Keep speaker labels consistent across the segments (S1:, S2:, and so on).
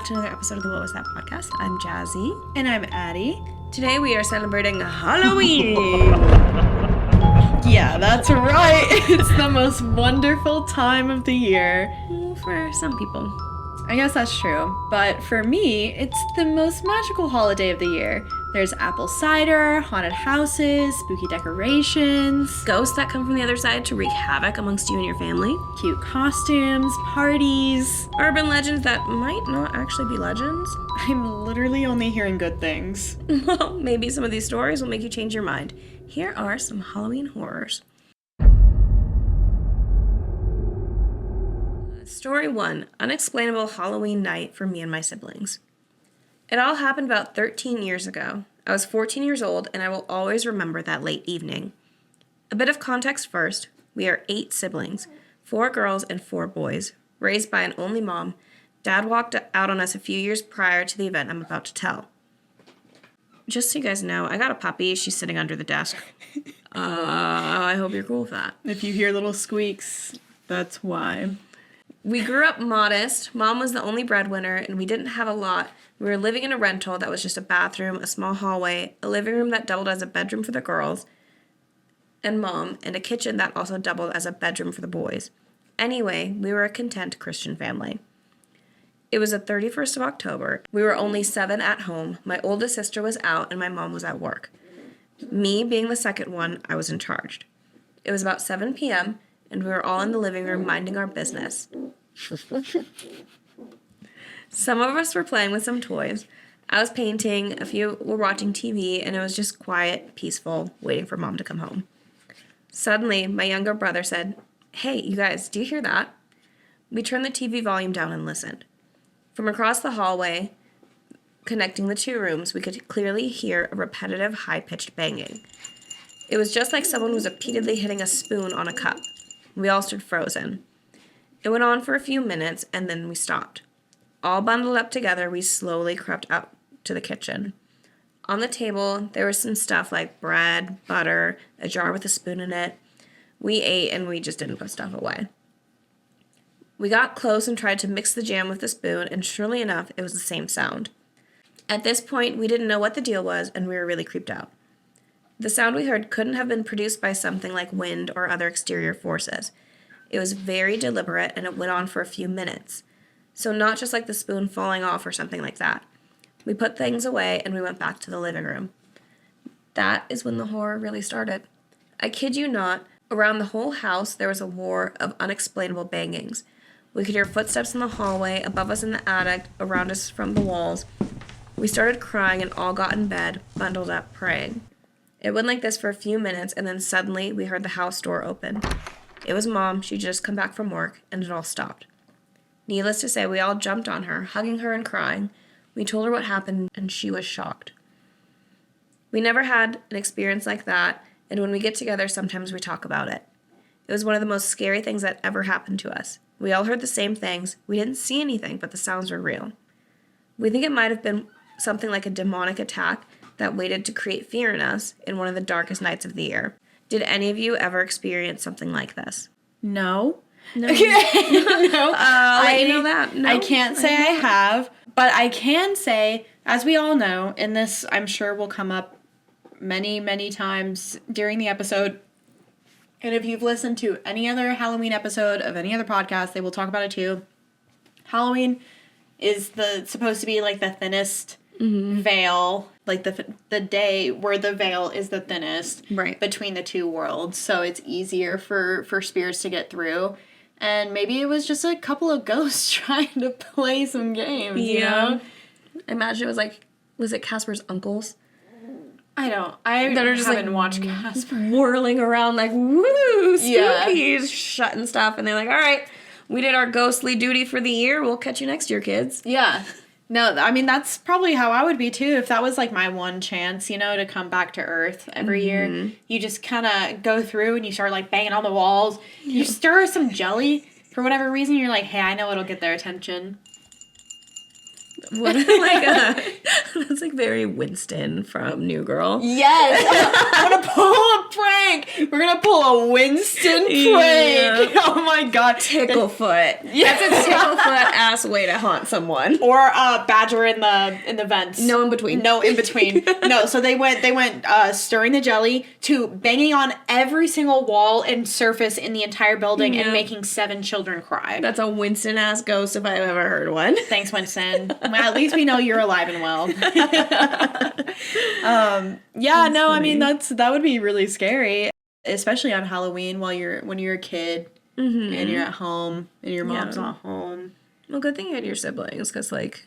S1: to another episode of the What Was That podcast. I'm Jazzy.
S2: And I'm Addi.
S1: Today we are celebrating Halloween.
S2: Yeah, that's right. It's the most wonderful time of the year.
S1: Well, for some people.
S2: I guess that's true. But for me, it's the most magical holiday of the year. There's apple cider, haunted houses, spooky decorations,
S1: Ghosts that come from the other side to wreak havoc amongst you and your family.
S2: cute costumes, parties.
S1: Urban legends that might not actually be legends.
S2: I'm literally only hearing good things.
S1: Well, maybe some of these stories will make you change your mind. Here are some Halloween horrors. Story 1. Unexplainable Halloween night for me and my siblings. It all happened about 13 years ago. I was 14 years old, and I will always remember that late evening. A bit of context first. We are 8 siblings, 4 girls and 4 boys, raised by an only mom. Dad walked out on us a few years prior to the event I'm about to tell. Just so you guys know, I got a puppy. She's sitting under the desk. I hope you're cool with that.
S2: If you hear little squeaks, that's why.
S1: We grew up modest. Mom was the only breadwinner, and we didn't have a lot. We were living in a rental that was just a bathroom, a small hallway, a living room that doubled as a bedroom for the girls and Mom, and a kitchen that also doubled as a bedroom for the boys. Anyway, we were a content Christian family. It was the 31st of October. We were only 7 at home. My oldest sister was out, and my mom was at work. Me, being the second one, I was in charge. It was about 7 p.m., and we were all in the living room minding our business. Some of us were playing with some toys. I was painting, a few were watching TV, and it was just quiet, peaceful, waiting for Mom to come home. Suddenly, my younger brother said, "Hey, you guys, do you hear that?" We turned the TV volume down and listened. From across the hallway, connecting the 2 rooms, we could clearly hear a repetitive, high-pitched banging. It was just like someone was repeatedly hitting a spoon on a cup. We all stood frozen. It went on for a few minutes, and then we stopped. All bundled up together, we slowly crept out to the kitchen. On the table, there was some stuff like bread, butter, a jar with a spoon in it. We ate, and we just didn't put stuff away. We got close and tried to mix the jam with the spoon, and surely enough, it was the same sound. At this point, we didn't know what the deal was, and we were really creeped out. The sound we heard couldn't have been produced by something like wind or other exterior forces. It was very deliberate, and it went on for a few minutes. So not just like the spoon falling off or something like that. We put things away, and we went back to the living room. That is when the horror really started. I kid you not, around the whole house, there was a war of unexplainable bangings. We could hear footsteps in the hallway, above us in the attic, around us from the walls. We started crying and all got in bed, bundled up, praying. It went like this for a few minutes, and then suddenly we heard the house door open. It was Mom. She'd just come back from work, and it all stopped. Needless to say, we all jumped on her, hugging her and crying. We told her what happened, and she was shocked. We never had an experience like that, and when we get together, sometimes we talk about it. It was one of the most scary things that ever happened to us. We all heard the same things. We didn't see anything, but the sounds were real. We think it might have been something like a demonic attack that waited to create fear in us in one of the darkest nights of the year. Did any of you ever experience something like this?
S2: No.
S1: No.
S2: No.
S1: I know that. No,
S2: I can't say I have, but I can say, as we all know, and this I'm sure will come up many, many times during the episode, and if you've listened to any other Halloween episode of any other podcast, they will talk about it too. Halloween is supposed to be like the thinnest veil, like the day where the veil is the thinnest between the 2 worlds, so it's easier for spirits to get through. And maybe it was just a couple of ghosts trying to play some games, you know?
S1: I imagine it was like, was it Casper's uncles?
S2: I haven't watched Casper.
S1: Whirling around like, woo, spooky, shutting stuff. And they're like, all right, we did our ghostly duty for the year. We'll catch you next year, kids.
S2: Yeah. No, I mean, that's probably how I would be, too, if that was, like, my one chance, you know, to come back to Earth every year. You just kind of go through and you start, like, banging on the walls. You stir some jelly for whatever reason. You're like, hey, I know it'll get their attention.
S1: What that's like very Winston from New Girl.
S2: Yes. I'm gonna pull a prank. We're gonna pull a Winston prank.
S1: Yeah.
S2: Oh my god.
S1: Ticklefoot.
S2: Yeah.
S1: That's a ticklefoot ass way to haunt someone.
S2: Or Badger in the vents.
S1: No in between.
S2: No in between. No, so they went stirring the jelly to banging on every single wall and surface in the entire building and making 7 children cry.
S1: That's a Winston ass ghost if I've ever heard one.
S2: Thanks, Winston. Well, at least we know you're alive and well. I mean that would be really scary, especially on Halloween when you're a kid and you're at home and your mom's not home.
S1: Well, good thing you had your siblings, because, like,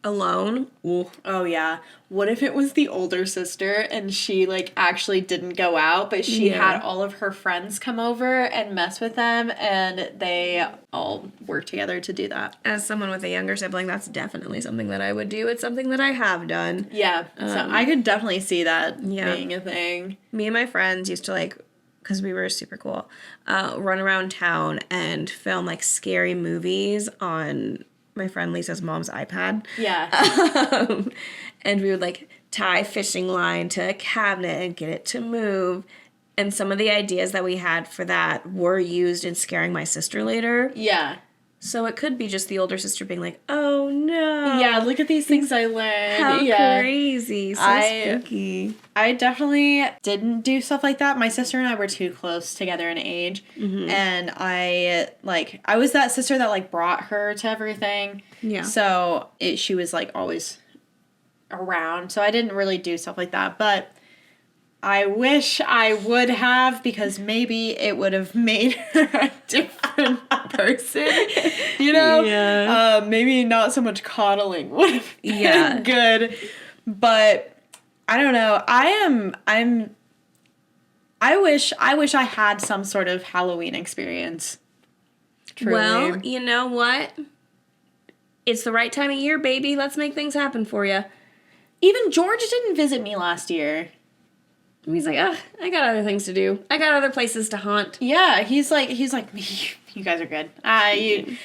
S1: alone, ooh.
S2: Oh, yeah. What if it was the older sister and she, like, actually didn't go out, but she had all of her friends come over and mess with them, and they all work together to do that?
S1: As someone with a younger sibling, that's definitely something that I would do. It's something that I have done.
S2: Yeah. So I could definitely see that being a thing.
S1: Me and my friends used to, like, because we were super cool, run around town and film, like, scary movies on my friend Lisa's mom's iPad.
S2: Yeah.
S1: And we would, like, tie fishing line to a cabinet and get it to move. And some of the ideas that we had for that were used in scaring my sister later.
S2: Yeah.
S1: So it could be just the older sister being like, oh, no.
S2: Yeah, look at these things I learned.
S1: How crazy. So spooky.
S2: I definitely didn't do stuff like that. My sister and I were too close together in age. Mm-hmm. And I was that sister that, like, brought her to everything. Yeah. So she was, like, always around. So I didn't really do stuff like that. But I wish I would have, because maybe it would have made her a different person, you know? Yeah. Maybe not so much coddling would have been good. But I don't know. I wish I had some sort of Halloween experience. Truly.
S1: Well, you know what? It's the right time of year, baby. Let's make things happen for you.
S2: Even George didn't visit me last year.
S1: He's like, ugh, I got other things to do. I got other places to haunt.
S2: Yeah, he's like, you guys are good. I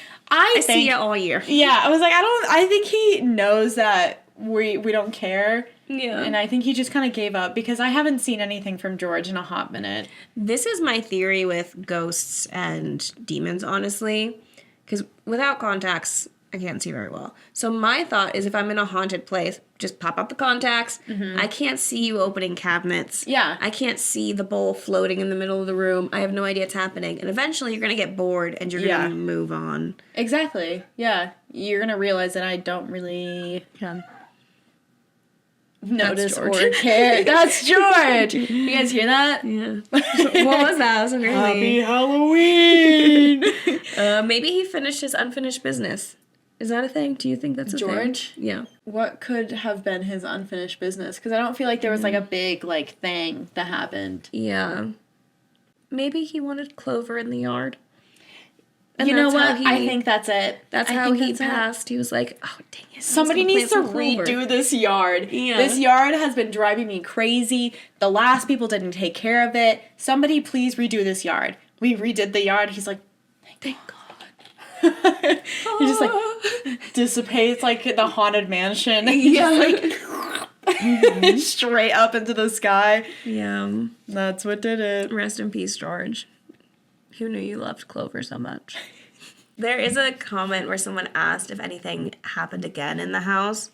S1: see you all year.
S2: Yeah, I was like, I think he knows that we don't care.
S1: Yeah.
S2: And I think he just kind of gave up, because I haven't seen anything from George in a hot minute.
S1: This is my theory with ghosts and demons, honestly. Because without contacts, I can't see very well. So my thought is, if I'm in a haunted place, just pop up the contacts. Mm-hmm. I can't see you opening cabinets.
S2: Yeah.
S1: I can't see the bowl floating in the middle of the room. I have no idea what's happening. And eventually you're going to get bored and you're going to move on.
S2: Exactly. Yeah. You're going to realize that I don't really notice or care. That's George. You guys hear that?
S1: Yeah. What was that? That was so crazy.
S2: Happy Halloween.
S1: Maybe he finished his unfinished business. Is that a thing? Do you think that's a
S2: George?
S1: thing? Yeah.
S2: What could have been his unfinished business? Because I don't feel like there was, like, a big, like, thing that happened.
S1: Yeah. Maybe he wanted Clover in the yard.
S2: And you know what? I think that's it.
S1: That's how he passed. He was like, oh, dang it.
S2: Somebody needs to redo this yard. Yeah. This yard has been driving me crazy. The last people didn't take care of it. Somebody please redo this yard. We redid the yard. He's like, thank God. He just, like, dissipates, like, the haunted mansion.
S1: Yeah.
S2: Like, straight up into the sky.
S1: Yeah.
S2: That's what did it.
S1: Rest in peace, George. Who knew you loved Clover so much? There is a comment where someone asked if anything happened again in the house.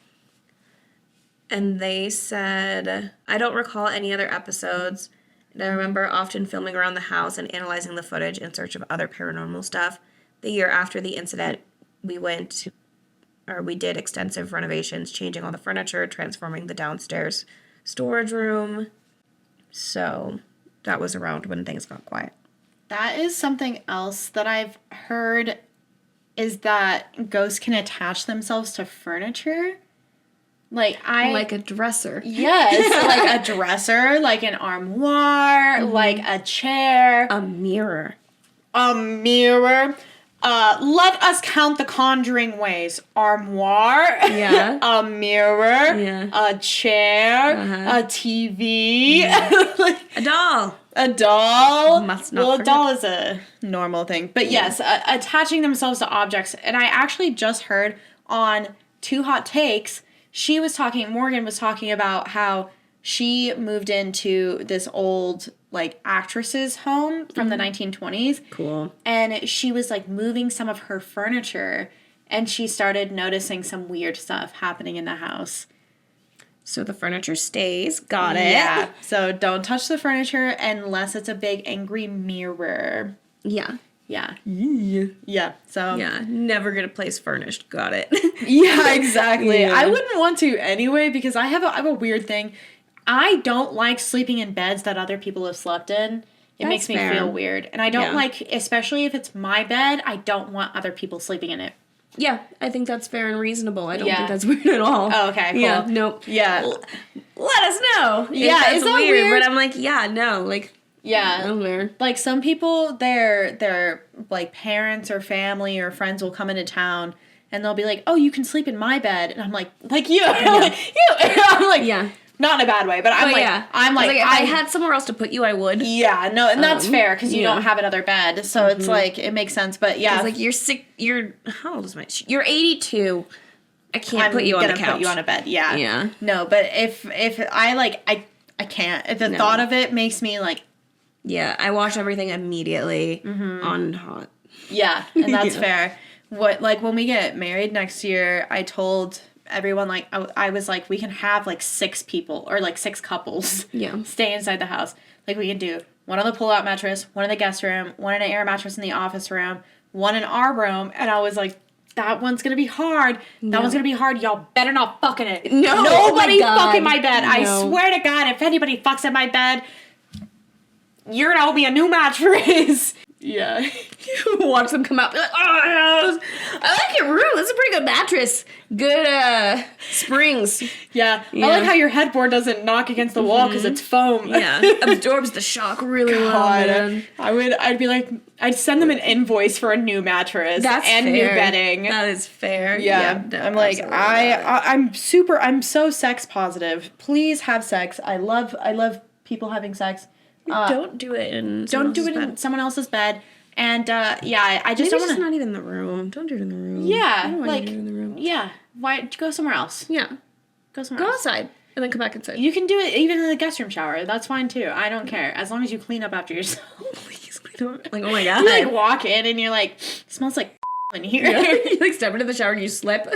S1: And they said, I don't recall any other episodes. And I remember often filming around the house and analyzing the footage in search of other paranormal stuff. The year after the incident, we did extensive renovations, changing all the furniture, transforming the downstairs storage room. So that was around when things got quiet.
S2: That is something else that I've heard, is that ghosts can attach themselves to furniture. Like
S1: a dresser.
S2: Yes, like a dresser, like an armoire, like a chair.
S1: A mirror.
S2: Let us count the conjuring ways. Armoire. Yeah. A mirror. Yeah. A chair. Uh-huh. A TV.
S1: Yeah. A doll.
S2: A doll.
S1: Must not
S2: well,
S1: forget.
S2: A doll is a normal thing. But yes, attaching themselves to objects. And I actually just heard on two hot takes. Morgan was talking about how she moved into this old, like, actress's home from the 1920s.
S1: Cool.
S2: And she was, like, moving some of her furniture, and she started noticing some weird stuff happening in the house.
S1: So the furniture stays. Got it.
S2: Yeah. So don't touch the furniture unless it's a big angry mirror.
S1: Yeah.
S2: Yeah. Yeah. So.
S1: Yeah. Never get a place furnished. Got it.
S2: Yeah, exactly.
S1: Yeah.
S2: I wouldn't want to anyway because I have a weird thing. I don't like sleeping in beds that other people have slept in. It makes me feel weird. And I don't like, especially if it's my bed, I don't want other people sleeping in it.
S1: Yeah, I think that's fair and reasonable. I don't think that's weird at all.
S2: Oh, okay, cool.
S1: Yeah, nope.
S2: Yeah.
S1: Let us know.
S2: Yeah,
S1: is
S2: that weird?
S1: But I'm like, yeah, no, like,
S2: yeah.
S1: I'm weird.
S2: Like, some people, their like, parents or family or friends will come into town, and they'll be like, oh, you can sleep in my bed. And I'm like you. Yeah. I'm like,
S1: yeah.
S2: Not in a bad way, but I'm like,
S1: if I had somewhere else to put you, I would.
S2: Yeah, no, and that's fair, because you don't have another bed, so it's like, it makes sense, but yeah.
S1: It's like, how old is my, you're 82. I can't put you on the couch. I'm gonna put
S2: you on a bed, yeah.
S1: Yeah.
S2: No, but if I can't. If the thought of it makes me like.
S1: Yeah, I wash everything immediately on hot.
S2: Yeah, and that's fair. When we get married next year, I told everyone, like, I was like, we can have, like, 6 people, or, like, 6 couples stay inside the house. Like, we can do one on the pull-out mattress, one in the guest room, one in an air mattress in the office room, one in our room, and I was like, that one's gonna be hard. That one's gonna be hard. Y'all better not fuck in it.
S1: No.
S2: Nobody fuck in my bed.
S1: No.
S2: I swear to God, if anybody fucks in my bed, you're gonna owe me a new mattress. Yeah.
S1: Watch them come out. Be like, oh, I like your room. That's a pretty good mattress. Good springs.
S2: Yeah. I like how your headboard doesn't knock against the wall because it's foam.
S1: Yeah. Absorbs the shock really well. Man.
S2: I'd be like, I'd send them an invoice for a new mattress and new bedding.
S1: That is fair.
S2: Yeah. No, I'm like, I'm so sex positive. Please have sex. I love people having sex.
S1: Don't do it in
S2: someone else's bed. And I just don't want to.
S1: Not even in the room. Don't do it in the room.
S2: Yeah,
S1: I don't want you to do it in the room.
S2: Yeah. Why go somewhere else?
S1: Yeah,
S2: go
S1: outside and then come back inside.
S2: You can do it even in the guest room shower. That's fine too. I don't care as long as you clean up after yourself.
S1: Please clean up. Like, oh my God.
S2: You like walk in and you're like, it smells like in here.
S1: Yeah. You like step into the shower and you slip.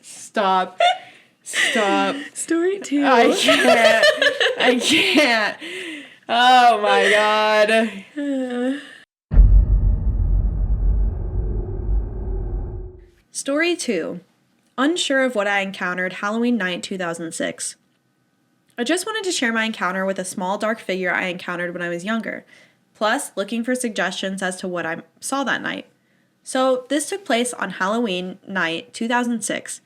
S2: Stop.
S1: Story 2.
S2: I can't. Oh my God. Story 2. Unsure of what I encountered Halloween night 2006. I just wanted to share my encounter with a small dark figure I encountered when I was younger, plus looking for suggestions as to what I saw that night. So this took place on Halloween night 2006.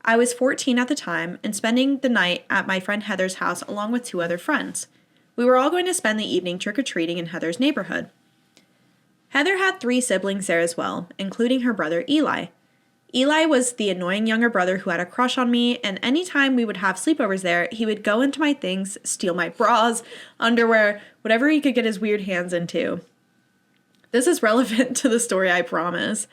S2: I was 14 at the time and spending the night at my friend Heather's house along with 2 other friends. We were all going to spend the evening trick-or-treating in Heather's neighborhood. Heather had 3 siblings there as well, including her brother Eli. Eli was the annoying younger brother who had a crush on me, and anytime we would have sleepovers there, he would go into my things, steal my bras, underwear, whatever he could get his weird hands into. This is relevant to the story, I promise.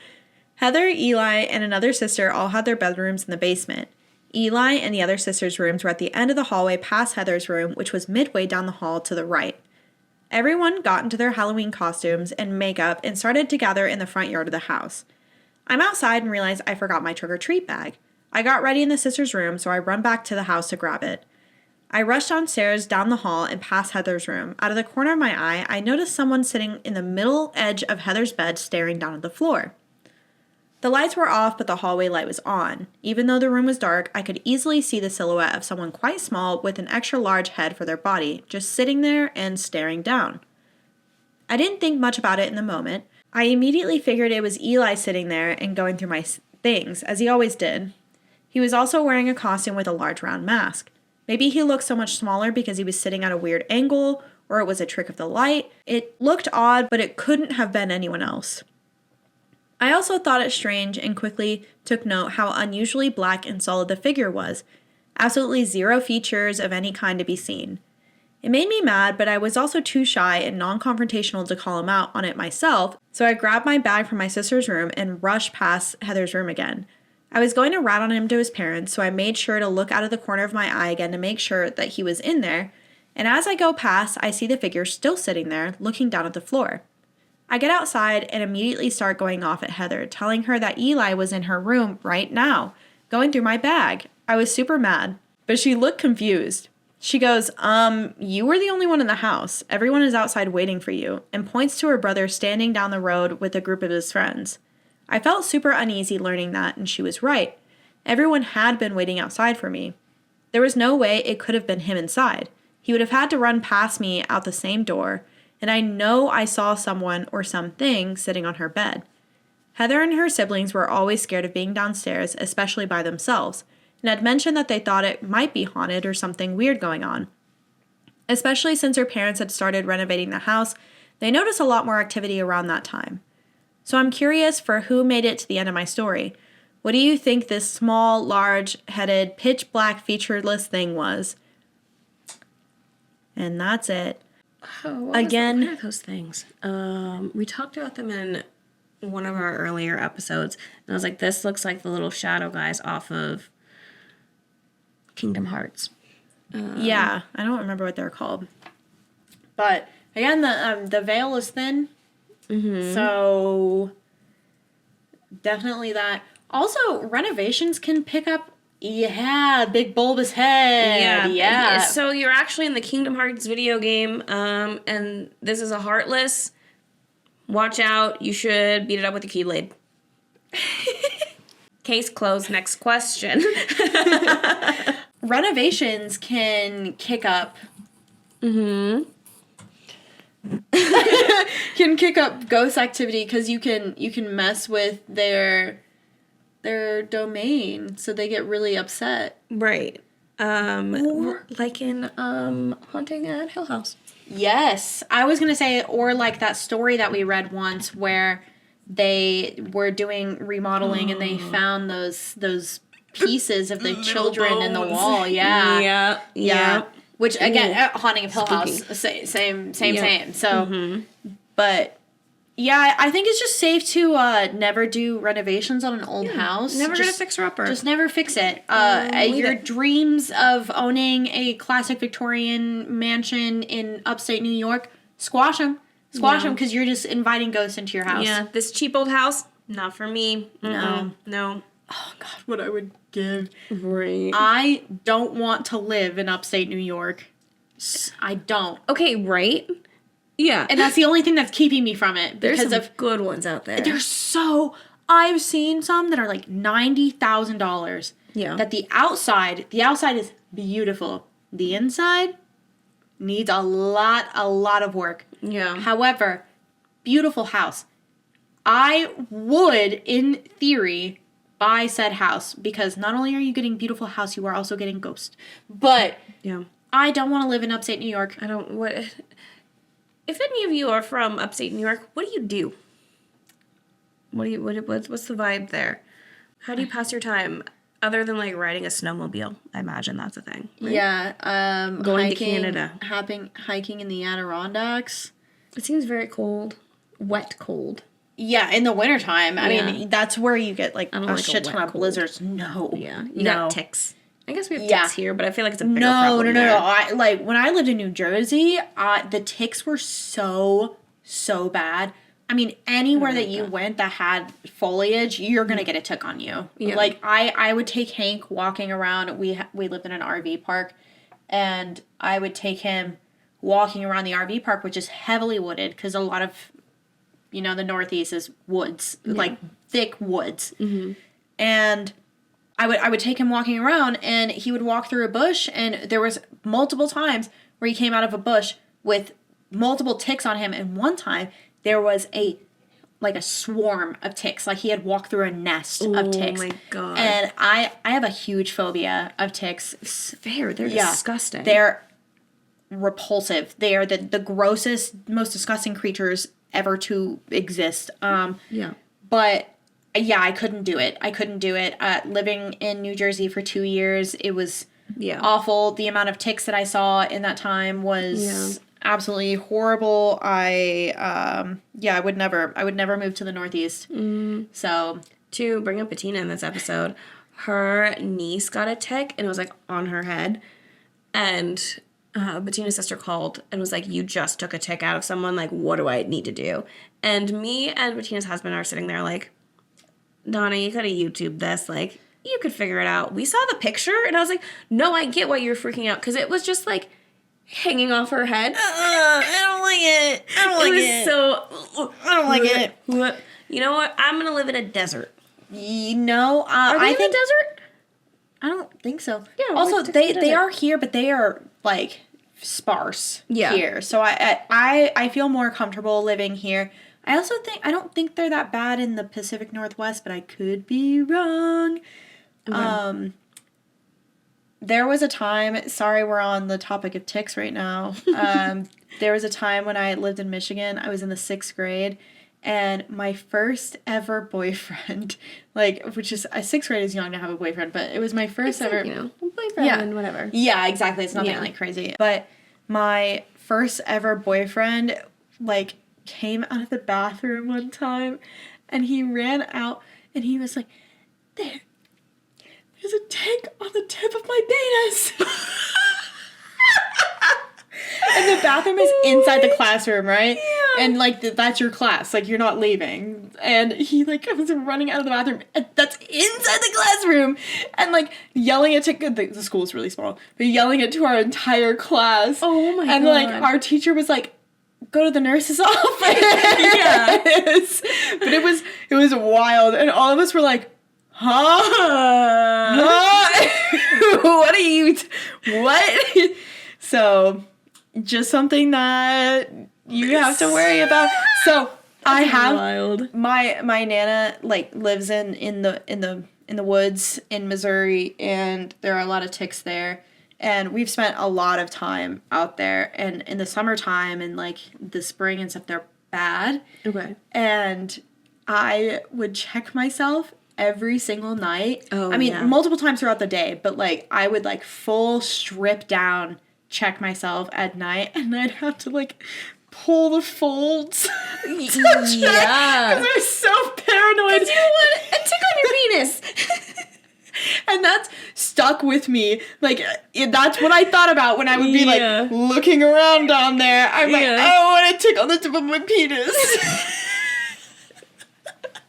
S2: Heather, Eli, and another sister all had their bedrooms in the basement. Eli and the other sister's rooms were at the end of the hallway past Heather's room, which was midway down the hall to the right. Everyone got into their Halloween costumes and makeup and started to gather in the front yard of the house. I'm outside and realize I forgot my trick-or-treat bag. I got ready in the sister's room, so I run back to the house to grab it. I rushed downstairs, down the hall, and past Heather's room. Out of the corner of my eye, I noticed someone sitting in the middle edge of Heather's bed staring down at the floor. The lights were off, but the hallway light was on. Even though the room was dark, I could easily see the silhouette of someone quite small with an extra large head for their body, just sitting there and staring down. I didn't think much about it in the moment. I immediately figured it was Eli sitting there and going through my things, as he always did. He was also wearing a costume with a large round mask. Maybe he looked so much smaller because he was sitting at a weird angle, or it was a trick of the light. It looked odd, but it couldn't have been anyone else. I also thought it strange and quickly took note how unusually black and solid the figure was. Absolutely 0 features of any kind to be seen. It made me mad, but I was also too shy and non-confrontational to call him out on it myself, so I grabbed my bag from my sister's room and rushed past Heather's room again. I was going to rat on him to his parents, so I made sure to look out of the corner of my eye again to make sure that he was in there, and as I go past, I see the figure still sitting there, looking down at the floor. I get outside and immediately start going off at Heather, telling her that Eli was in her room right now, going through my bag. I was super mad, but she looked confused. She goes, you were the only one in the house. Everyone is outside waiting for you, and points to her brother standing down the road with a group of his friends. I felt super uneasy learning that, and she was right. Everyone had been waiting outside for me. There was no way it could have been him inside. He would have had to run past me out the same door, and I know I saw someone or something sitting on her bed. Heather and her siblings were always scared of being downstairs, especially by themselves, and had mentioned that they thought it might be haunted or something weird going on. Especially since her parents had started renovating the house, they noticed a lot more activity around that time. So I'm curious for who made it to the end of my story. What do you think this small, large-headed, pitch-black featureless thing was? And that's it.
S1: Oh, what are those things? We talked about them in one of our earlier episodes, and I was like, this looks like the little shadow guys off of Kingdom Hearts.
S2: Yeah, I don't remember what they're called. But again, the veil is thin, so definitely that. Also, renovations can pick up. Yeah, big bulbous head. Yeah.
S1: So you're actually in the Kingdom Hearts video game, and this is a Heartless. Watch out! You should beat it up with a Keyblade. Case closed. Next question.
S2: Renovations can kick up. Can kick up ghost activity because you can mess with their domain, so they get really upset.
S1: Right. Like in Haunting at Hill House.
S2: Yes, I was gonna say, or like that story that we read once where they were doing remodeling and they found those pieces of the children in the wall. Yeah. Which again, Haunting of Hill House, same. So, but yeah, I think it's just safe to never do renovations on an old house.
S1: Never get a fixer-upper.
S2: Just never fix it. Your dreams of owning a classic Victorian mansion in upstate New York, squash them. Squash them because you're just inviting ghosts into your house.
S1: Yeah, this cheap old house, not for me. No.
S2: Oh, God, what I would give.
S1: Right.
S2: I don't want to live in upstate New York. I don't.
S1: Okay, right? Yeah.
S2: And that's the only thing that's keeping me from it.
S1: There's some good ones out there.
S2: I've seen some that are like $90,000.
S1: Yeah.
S2: That the outside is beautiful. The inside needs a lot of work.
S1: Yeah.
S2: However, beautiful house. I would, in theory, buy said house because not only are you getting beautiful house, you are also getting ghost. But
S1: yeah,
S2: I don't want to live in upstate New York.
S1: I don't. What? If any of you are from upstate New York, what do? What's the vibe there? How do you pass your time other than like riding a snowmobile? I imagine that's a thing. Right?
S2: Yeah,
S1: going to Canada,
S2: hiking in the Adirondacks.
S1: It seems very cold, wet cold.
S2: Yeah, in the wintertime. I mean, that's where you get like a shit ton of blizzards. No.
S1: Yeah, you got ticks. I guess we have ticks here, but I feel like it's a bigger problem.
S2: No. When I lived in New Jersey, the ticks were so bad. I mean, anywhere that you went that had foliage, you're gonna get a tick on you. Yeah. Like I would take Hank walking around. We lived in an RV park, and I would take him walking around the RV park, which is heavily wooded because a lot of, the Northeast is woods, like thick woods, and I would take him walking around, and he would walk through a bush, and there was multiple times where he came out of a bush with multiple ticks on him, and one time there was a swarm of ticks, like he had walked through a nest of ticks. Oh my God. And I have a huge phobia of ticks.
S1: They're disgusting.
S2: They're repulsive. They are the grossest, most disgusting creatures ever to exist. But yeah, I couldn't do it. Living in New Jersey for 2 years, it was
S1: Yeah.
S2: awful. The amount of ticks that I saw in that time was absolutely horrible. I would never move to the Northeast. So
S1: To bring up Bettina in this episode, her niece got a tick and it was like on her head. And Bettina's sister called and was like, you just took a tick out of someone. Like, what do I need to do? And me and Bettina's husband are sitting there like, Donna, you could have YouTubed this. Like, you could figure it out. We saw the picture and I was like, no, I get why you're freaking out. Because it was just like hanging off her head.
S2: I don't like it. I don't like it.
S1: I
S2: don't like it.
S1: You know what? I'm going to live in a desert.
S2: You know,
S1: Are they in the desert?
S2: I don't think so.
S1: Yeah.
S2: Also,
S1: like Texas
S2: they
S1: desert.
S2: are here, but they are like sparse
S1: Yeah.
S2: here. So I feel more comfortable living here. I also I don't think they're that bad in the Pacific Northwest, but I could be wrong.
S1: Okay.
S2: There was a time, sorry, we're on the topic of ticks right now. There was a time when I lived in Michigan. I was in the 6th grade, and my first ever boyfriend, which is, 6th grade is young to have a boyfriend, but it was my first
S1: It's
S2: ever.
S1: like, boyfriend, whatever.
S2: Yeah, exactly. It's nothing crazy. But my first ever boyfriend, came out of the bathroom one time, and he ran out, and he was like, there's a tick on the tip of my penis. And the bathroom is inside the classroom, right? Yeah. And, that's your class. You're not leaving. And he, comes running out of the bathroom. And that's inside the classroom. And, yelling it to... The school's really small. But yelling it to our entire class.
S1: Oh, my
S2: God. And, our teacher was like, go to the nurse's office.
S1: Yeah.
S2: But it was wild. And all of us were like, huh? What are you... What? So... just something that you have to worry about. So I have
S1: wild.
S2: My Nana lives in the woods in Missouri, and there are a lot of ticks there, and we've spent a lot of time out there. And in the summertime and the spring and stuff, they're bad.
S1: Okay.
S2: And I would check myself every single night.
S1: Oh,
S2: I mean,
S1: yeah.
S2: multiple times throughout the day, but I would full strip down. Check myself at night, and I'd have to pull the folds.
S1: Yeah,
S2: because I was so paranoid.
S1: You don't want a tick on your penis.
S2: And that's stuck with me. That's what I thought about when I would be looking around down there. I'm like, oh, I want a tick on the tip of my penis.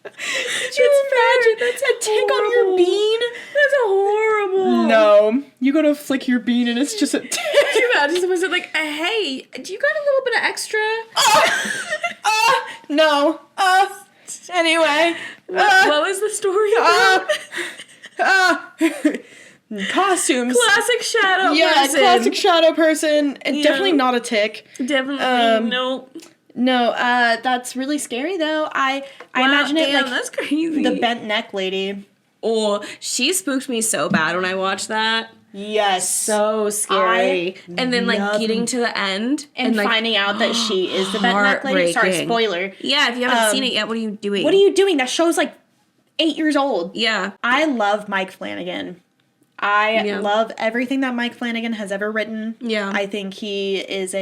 S2: Could you imagine? That's a tick on your bean?
S1: That's horrible.
S2: No. You go to flick your bean and it's just a tick.
S1: Could you imagine someone said hey, do you got a little bit of extra?
S2: No. Anyway.
S1: What was the story about?
S2: Costumes.
S1: Classic shadow person.
S2: Yeah, classic shadow person. And definitely not a tick.
S1: Definitely, no.
S2: No, that's really scary though. I imagine it
S1: that's crazy.
S2: the bent neck lady.
S1: Oh, she spooked me so bad when I watched that.
S2: Yes.
S1: So scary. And then getting to the end
S2: and finding out that she is the bent neck lady. Sorry, spoiler.
S1: Yeah, if you haven't seen it yet, what are you doing?
S2: What are you doing? That show's 8 years old.
S1: Yeah.
S2: I love Mike Flanagan. I love everything that Mike Flanagan has ever written.
S1: Yeah.
S2: I think he is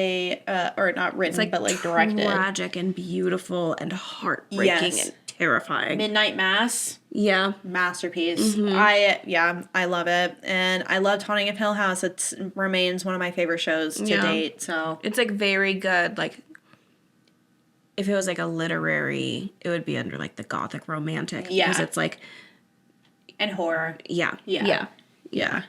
S2: or not written, but directed.
S1: Tragic and beautiful and heartbreaking and terrifying.
S2: Midnight Mass.
S1: Yeah.
S2: Masterpiece.
S1: Mm-hmm.
S2: I love it. And I loved Haunting of Hill House. It remains one of my favorite shows to date. So
S1: it's very good. If it was a literary, it would be under the gothic romantic.
S2: Yeah.
S1: Because it's
S2: and horror.
S1: Yeah.
S2: Yeah.
S1: Yeah.
S2: Yeah.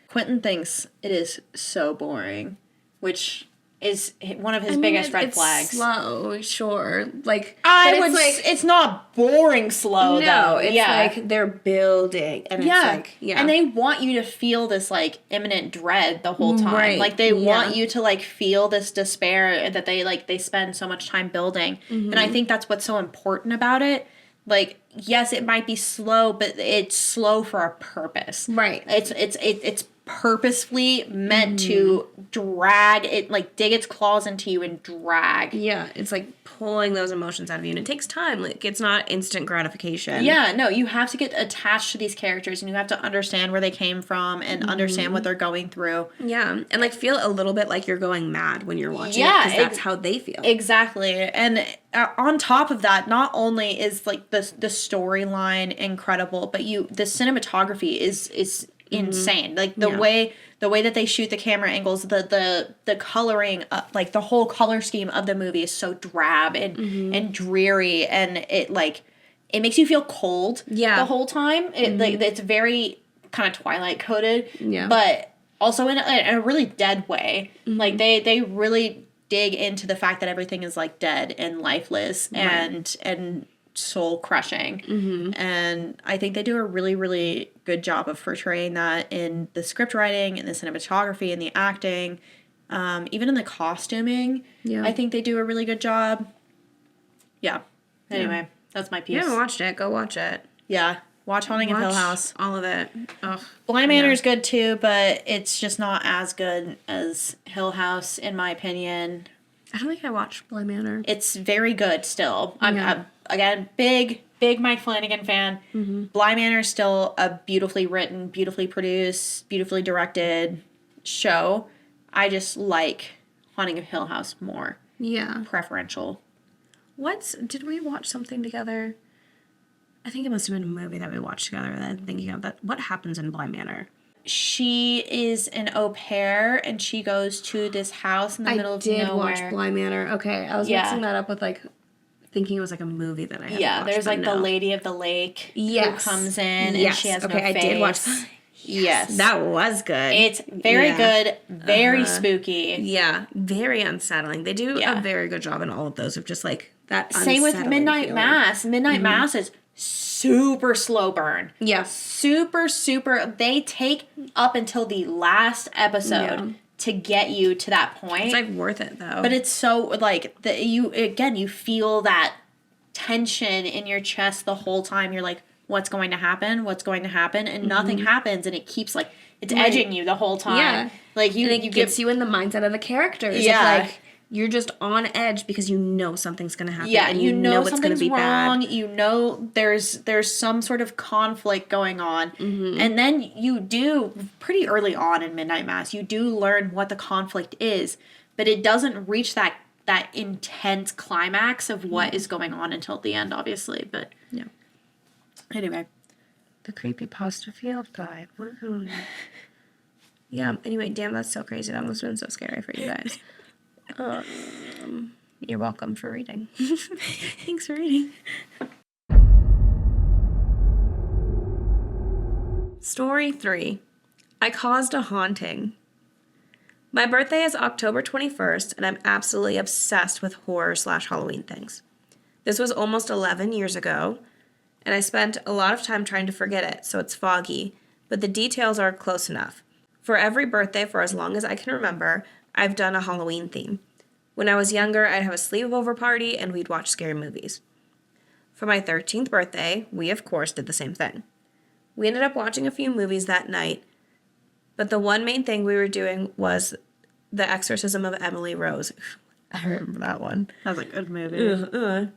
S2: Quentin thinks it is so boring, which is one of his biggest red flags.
S1: Slow, sure.
S2: It's not boring slow though.
S1: It's they're building and it's
S2: and they want you to feel this imminent dread the whole time.
S1: Right.
S2: They want you to feel this despair that they spend so much time building.
S1: Mm-hmm.
S2: And I think that's what's so important about it. Yes, it might be slow, but it's slow for a purpose.
S1: Right.
S2: It's purposefully meant to drag it, like dig its claws into you and drag.
S1: Yeah, it's like pulling those emotions out of you, and it takes time. Like, it's not instant gratification.
S2: Yeah, no, you have to get attached to these characters, and you have to understand where they came from and understand what they're going through.
S1: Yeah, and like feel a little bit like you're going mad when you're watching it, because that's how they feel.
S2: Exactly. And on top of that, not only is like the storyline incredible, but the cinematography is insane. Like the way that they shoot the camera angles, the coloring, like the whole color scheme of the movie is so drab and dreary, and it makes you feel cold the whole time. It's very kind of Twilight coded, but also in a really dead way. Like they really dig into the fact that everything is like dead and lifeless and soul crushing. And I think they do a really, really good job of portraying that in the script writing and the cinematography and the acting, even in the costuming. I think they do a really good job. Anyway, that's my piece.
S1: If you haven't watched it, go watch it.
S2: Watch Haunting of Hill House.
S1: All of it. Ugh.
S2: Bly Manor is good too, but it's just not as good as Hill House, in my opinion.
S1: I don't think I watched Bly Manor.
S2: It's very good still. I'm again, big Mike Flanagan fan. Bly Manor is still a beautifully written, beautifully produced, beautifully directed show. I just like Haunting of Hill House more.
S1: Yeah.
S2: Preferential.
S1: Did we watch something together? I think it must have been a movie that we watched together that I'm thinking of. That. What happens in Bly Manor?
S2: She is an au pair, and she goes to this house in the middle of nowhere. I did
S1: watch Bly Manor. Okay, I was mixing that up with like thinking it was like a movie that I had watched.
S2: There's like the Lady of the Lake who comes in and she has no face.
S1: I did watch.
S2: Yes.
S1: That was good.
S2: It's very good, very spooky.
S1: Yeah, very unsettling. They do a very good job in all of those of just like that
S2: Same with Midnight
S1: feeling.
S2: Mass. Midnight Mass is super slow burn.
S1: Yeah.
S2: Super. They take up until the last episode to get you to that point.
S1: It's like worth it though.
S2: But it's so like you feel that tension in your chest the whole time. You're like, what's going to happen? What's going to happen? And nothing happens, and it keeps like it's edging you the whole time. Yeah. Like
S1: it gets you in the mindset of the characters.
S2: Yeah.
S1: It's like you're just on edge because you know something's going to happen.
S2: Yeah,
S1: and you know it's going to be
S2: wrong.
S1: bad.
S2: You know there's some sort of conflict going on. And then you do, pretty early on in Midnight Mass, you do learn what the conflict is. But it doesn't reach that intense climax of what is going on until the end, obviously. But anyway.
S1: The creepypasta field guide. Woohoo. Yeah, anyway, damn, that's so crazy. That must have been so scary for you guys. You're welcome for reading. Thanks for reading. Story 3. I caused a haunting. My birthday is October 21st, and I'm absolutely obsessed with horror/Halloween things. This was almost 11 years ago, and I spent a lot of time trying to forget it, so it's foggy, but the details are close enough. For every birthday for as long as I can remember, I've done a Halloween theme. When I was younger, I'd have a sleepover party and we'd watch scary movies. For my 13th birthday, we of course did the same thing. We ended up watching a few movies that night, but the one main thing we were doing was The Exorcism of Emily Rose. I remember that one.
S2: That was a good movie.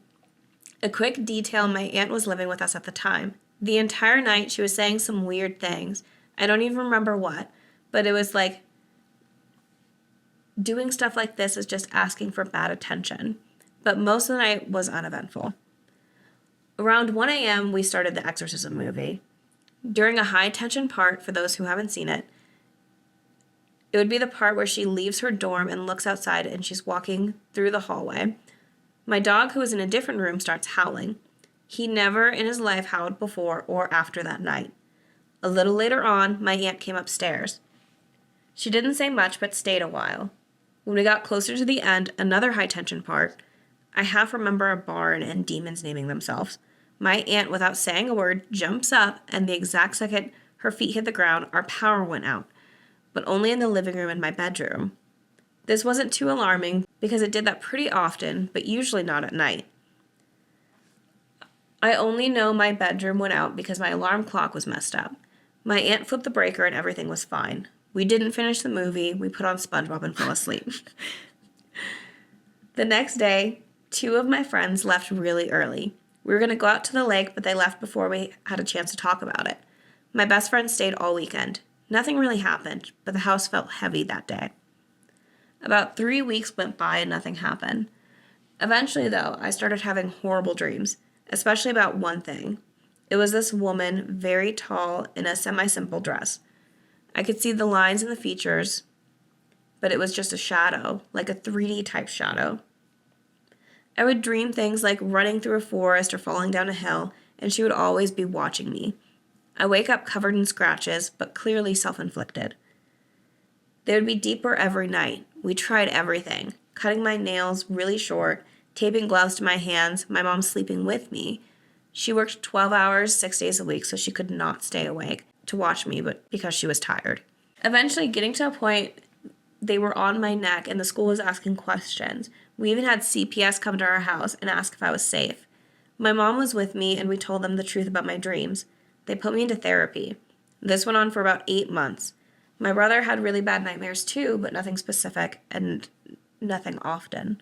S1: A quick detail, my aunt was living with us at the time. The entire night she was saying some weird things. I don't even remember what, but it was like, doing stuff like this is just asking for bad attention. But most of the night was uneventful. Around 1 a.m., we started the Exorcism movie. During a high-tension part, for those who haven't seen it, it would be the part where she leaves her dorm and looks outside and she's walking through the hallway. My dog, who is in a different room, starts howling. He never in his life howled before or after that night. A little later on, my aunt came upstairs. She didn't say much, but stayed a while. When we got closer to the end, another high-tension part, I half remember a barn and demons naming themselves. My aunt, without saying a word, jumps up, and the exact second her feet hit the ground, our power went out, but only in the living room and my bedroom. This wasn't too alarming, because it did that pretty often, but usually not at night. I only know my bedroom went out because my alarm clock was messed up. My aunt flipped the breaker and everything was fine. We didn't finish the movie. We put on SpongeBob and fell asleep. The next day, 2 of my friends left really early. We were going to go out to the lake, but they left before we had a chance to talk about it. My best friend stayed all weekend. Nothing really happened, but the house felt heavy that day. About 3 weeks went by and nothing happened. Eventually, though, I started having horrible dreams, especially about one thing. It was this woman, very tall, in a semi-simple dress. I could see the lines and the features, but it was just a shadow, like a 3D type shadow. I would dream things like running through a forest or falling down a hill, and she would always be watching me. I wake up covered in scratches, but clearly self-inflicted. They would be deeper every night. We tried everything, cutting my nails really short, taping gloves to my hands, my mom sleeping with me. She worked 12 hours, 6 days a week, so she could not stay awake to watch me, but because she was tired. Eventually, getting to a point, they were on my neck, and the school was asking questions. We even had CPS come to our house and ask if I was safe. My mom was with me, and we told them the truth about my dreams. They put me into therapy. This went on for about 8 months. My brother had really bad nightmares too, but nothing specific and nothing often.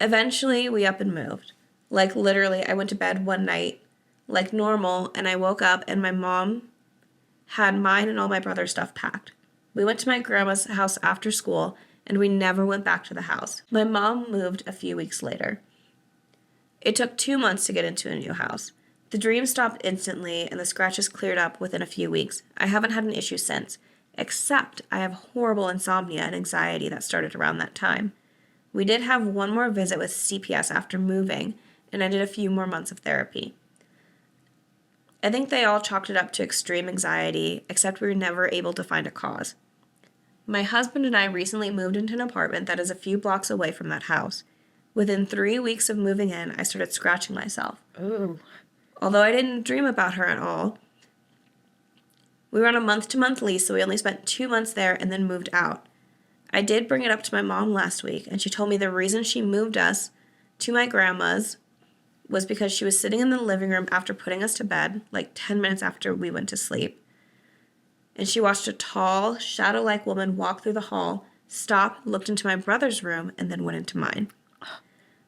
S1: Eventually, we up and moved. Like, literally, I went to bed one night like normal, and I woke up, and my mom had mine and all my brother's stuff packed. We went to my grandma's house after school, and we never went back to the house. My mom moved a few weeks later. It took 2 months to get into a new house. The dream stopped instantly, and the scratches cleared up within a few weeks. I haven't had an issue since, except I have horrible insomnia and anxiety that started around that time. We did have one more visit with CPS after moving, and I did a few more months of therapy. I think they all chalked it up to extreme anxiety, except we were never able to find a cause. My husband and I recently moved into an apartment that is a few blocks away from that house. Within 3 weeks of moving in, I started scratching myself.
S2: Ooh.
S1: Although I didn't dream about her at all. We were on a month-to-month lease, so we only spent 2 months there and then moved out. I did bring it up to my mom last week, and she told me the reason she moved us to my grandma's was because she was sitting in the living room after putting us to bed, like 10 minutes after we went to sleep. And she watched a tall, shadow-like woman walk through the hall, stop, looked into my brother's room, and then went into mine.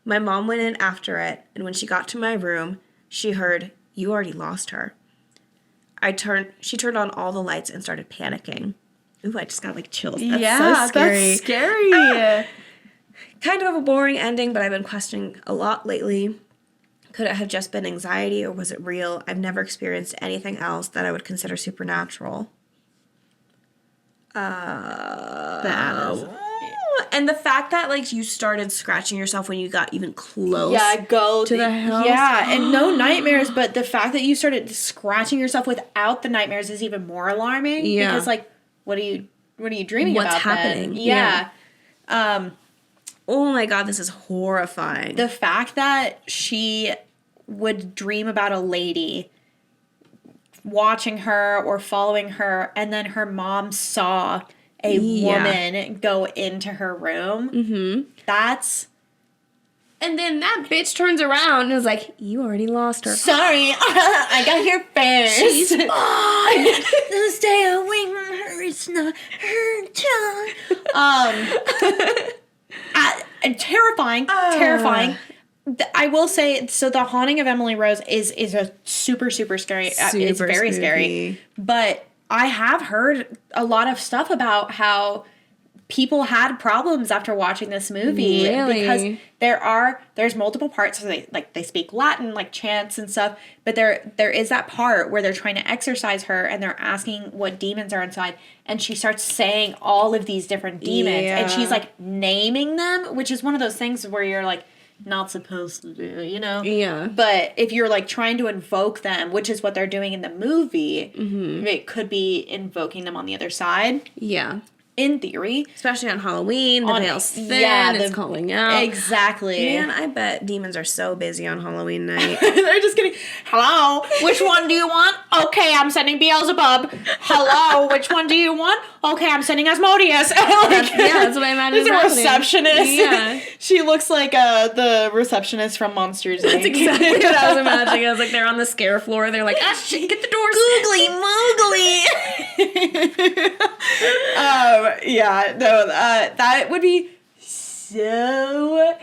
S1: My mom went in after it, and when she got to my room, she heard, "You already lost her." She turned on all the lights and started panicking. Ooh, I just got like chills. That's so scary.
S2: That's scary.
S1: Kind of a boring ending, but I've been questioning a lot lately. Could it have just been anxiety, or was it real? I've never experienced anything else that I would consider supernatural. And the fact that, like, you started scratching yourself when you got even close to the house.
S2: Yeah, and no nightmares, but the fact that you started scratching yourself without the nightmares is even more alarming.
S1: Yeah.
S2: Because, like, what are you dreaming about?
S1: What's happening?
S2: Then? Yeah.
S1: Oh my God, this is horrifying.
S2: The fact that she would dream about a lady watching her or following her, and then her mom saw a woman go into her room.
S1: Mm-hmm. And then that bitch turns around and is like, "You already lost her."
S2: Sorry, I got here first.
S1: She's fine.
S2: Stay away from her. It's not her time. Terrifying. I will say, so The Haunting of Emily Rose is a super, super scary. It's very scary. But I have heard a lot of stuff about how people had problems after watching this movie.
S1: Really?
S2: Because there's multiple parts. So they speak Latin, like chants and stuff. But there is that part where they're trying to exorcise her and they're asking what demons are inside. And she starts saying all of these different demons.
S1: Yeah.
S2: And she's like naming them, which is one of those things where you're like, not supposed to do, you know?
S1: Yeah.
S2: But if you're like trying to invoke them, which is what they're doing in the movie, it could be invoking them on the other side.
S1: Yeah.
S2: In theory.
S1: Especially on Halloween, the veil's thin, it's calling out.
S2: Exactly.
S1: Man, I bet demons are so busy on Halloween night.
S2: They're just kidding. Hello, which one do you want? Okay, I'm sending Beelzebub. Hello, which one do you want? Okay, I'm sending Asmodeus.
S1: That's what I imagine.
S2: There's a receptionist.
S1: Yeah.
S2: She looks like the receptionist from Monsters, Inc.
S1: That's exactly what I was imagining. I was like, they're on the scare floor. They're like, "Ah, shit, get the doors."
S2: Googly moogly. Yeah, no, that would be so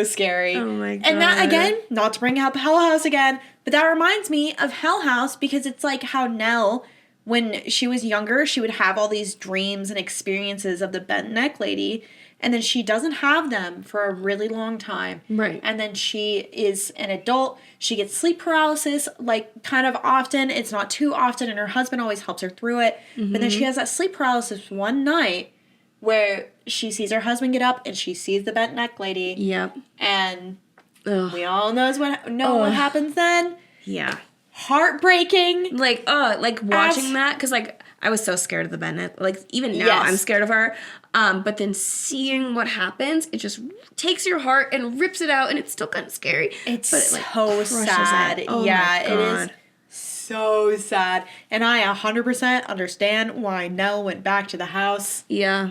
S2: scary.
S1: Oh my god.
S2: And that, again, not to bring up Hell House again, but that reminds me of Hell House because it's like how Nell, when she was younger, she would have all these dreams and experiences of the bent neck lady, and then she doesn't have them for a really long time.
S1: Right.
S2: And then she is an adult. She gets sleep paralysis, like, kind of often. It's not too often, and her husband always helps her through it.
S1: Mm-hmm.
S2: But then she has that sleep paralysis one night where she sees her husband get up and she sees the bent neck lady.
S1: Yep.
S2: And
S1: Ugh.
S2: we all know what happens then.
S1: Yeah.
S2: Heartbreaking.
S1: Like watching that, because, like, I was so scared of the Bennett. Like, even now,
S2: Yes.
S1: I'm scared of her. But then seeing what happens, it just takes your heart and rips it out, and it's still kind of scary.
S2: It's
S1: but it, like,
S2: so
S1: crushes
S2: sad.
S1: it. Oh
S2: Yeah,
S1: my
S2: it is
S1: God.
S2: so sad. And I 100% understand why Nell went back to the house.
S1: Yeah.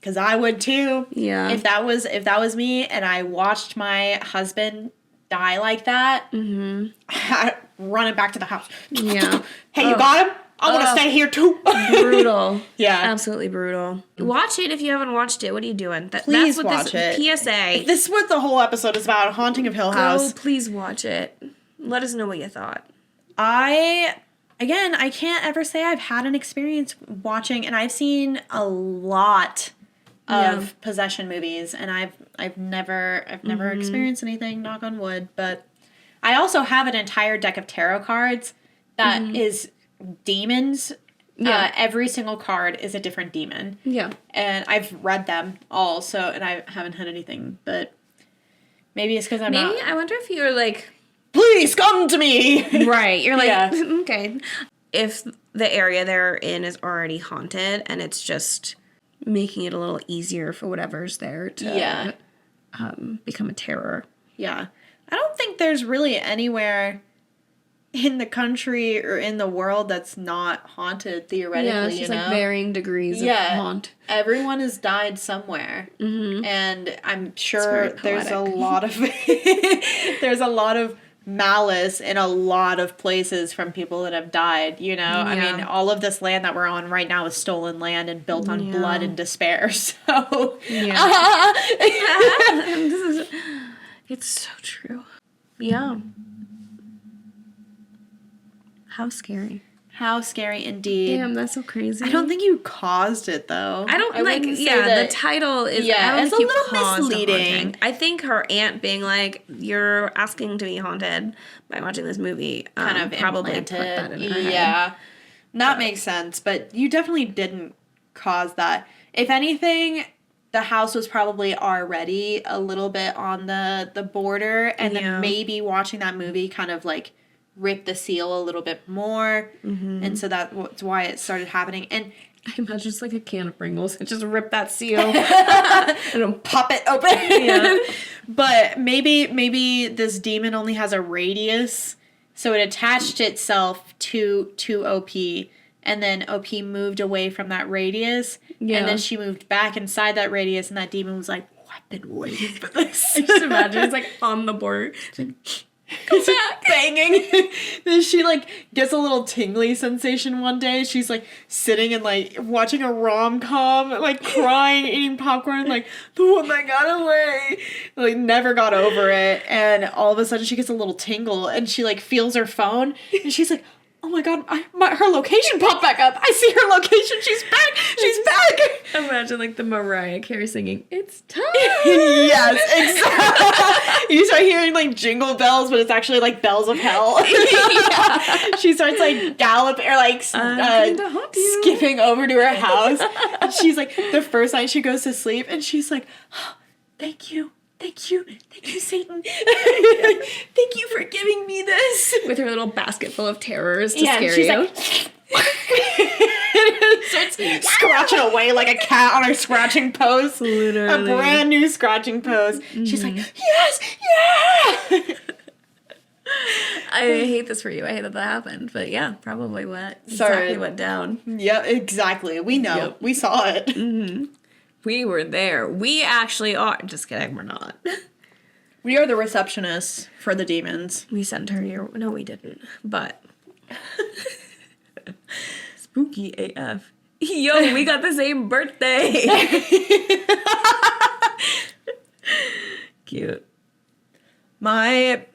S2: Because I would too.
S1: Yeah.
S2: If that was me and I watched my husband die like that, running back to the house.
S1: Yeah.
S2: Hey, you got him? I want to stay here too.
S1: Brutal.
S2: Yeah.
S1: Absolutely brutal. Watch it if you haven't watched it. What are you doing?
S2: Please
S1: that's what
S2: watch it.
S1: PSA.
S2: This is what the whole episode is about, Haunting of Hill House.
S1: Please watch it. Let us know what you thought.
S2: I can't ever say I've had an experience watching, and I've seen a lot of possession movies, and I've never experienced anything, knock on wood, but I also have an entire deck of tarot cards that is demons.
S1: Yeah.
S2: Every single card is a different demon.
S1: Yeah.
S2: And I've read them all, and I haven't had anything, but maybe it's because I'm not.
S1: I wonder if you're like...
S2: Please come to me!
S1: Right. You're like,
S2: Yeah.
S1: okay. If the area they're in is already haunted and it's just making it a little easier for whatever's there to become a terror.
S2: Yeah. I don't think there's really anywhere in the country or in the world that's not haunted, theoretically,
S1: Yeah, it's just like varying degrees of haunt.
S2: Everyone has died somewhere. Mm-hmm. And I'm sure
S1: very
S2: there's a
S1: poetic.
S2: lot of there's a lot of malice in a lot of places from people that have died, you know?
S1: Yeah.
S2: I mean, all of this land that we're on right now is stolen land and built on blood and despair, so...
S1: Yeah. It's so true. Yeah. How scary.
S2: How scary indeed.
S1: Damn, that's so crazy.
S2: I don't think you caused it, though.
S1: I don't like,
S2: wouldn't say
S1: yeah,
S2: that-
S1: the title is,
S2: Yeah,
S1: I don't
S2: it's
S1: think
S2: a
S1: you
S2: little
S1: caused
S2: misleading.
S1: a haunting. I think her aunt being like, you're asking to be haunted by watching this movie,
S2: kind of
S1: probably put
S2: implanted.
S1: that in her head.
S2: Yeah. That makes sense, but you definitely didn't cause that. If anything, the house was probably already a little bit on the border, and then maybe watching that movie kind of like ripped the seal a little bit more, and so that's why it started happening. And
S1: I imagine just like a can of Pringles and just rip that seal.
S2: and pop it open.
S1: Yeah.
S2: But maybe this demon only has a radius, so it attached itself to OP, and then OP moved away from that radius, and then she moved back inside that radius, and that demon was like, oh, I've been waiting for this.
S1: I just imagine it's like on the border. It's like,
S2: Come back. Banging. Then she like gets a little tingly sensation one day. She's like sitting and like watching a rom-com, like crying, eating popcorn, like the one that got away. Like never got over it. And all of a sudden she gets a little tingle and she like feels her phone and she's like, oh my god, her location popped back up. I see her location. She's back. She's back.
S1: imagine like the Mariah Carey singing, "It's time."
S2: Yes, exactly. You start hearing like jingle bells, but it's actually like bells of hell. Yeah. She starts like galloping or like skipping over to her house. And she's like, the first night she goes to sleep, and she's like, oh, thank you, Satan. Thank you for giving me this.
S1: With her little basket full of terrors to scare
S2: she's
S1: you.
S2: like, starts scratching away like a cat on her scratching pose.
S1: Literally.
S2: A brand new scratching pose. She's like, yes, yeah.
S1: I hate this for you. I hate that happened. But yeah, probably exactly went down.
S2: Yeah, exactly. We know. Yep. We saw it.
S1: Mm-hmm. We were there. We actually are. Just kidding, we're not.
S2: We are the receptionists for the demons.
S1: We sent her here. No, we didn't. But Spooky AF. Yo, we got the same birthday. Cute.
S2: My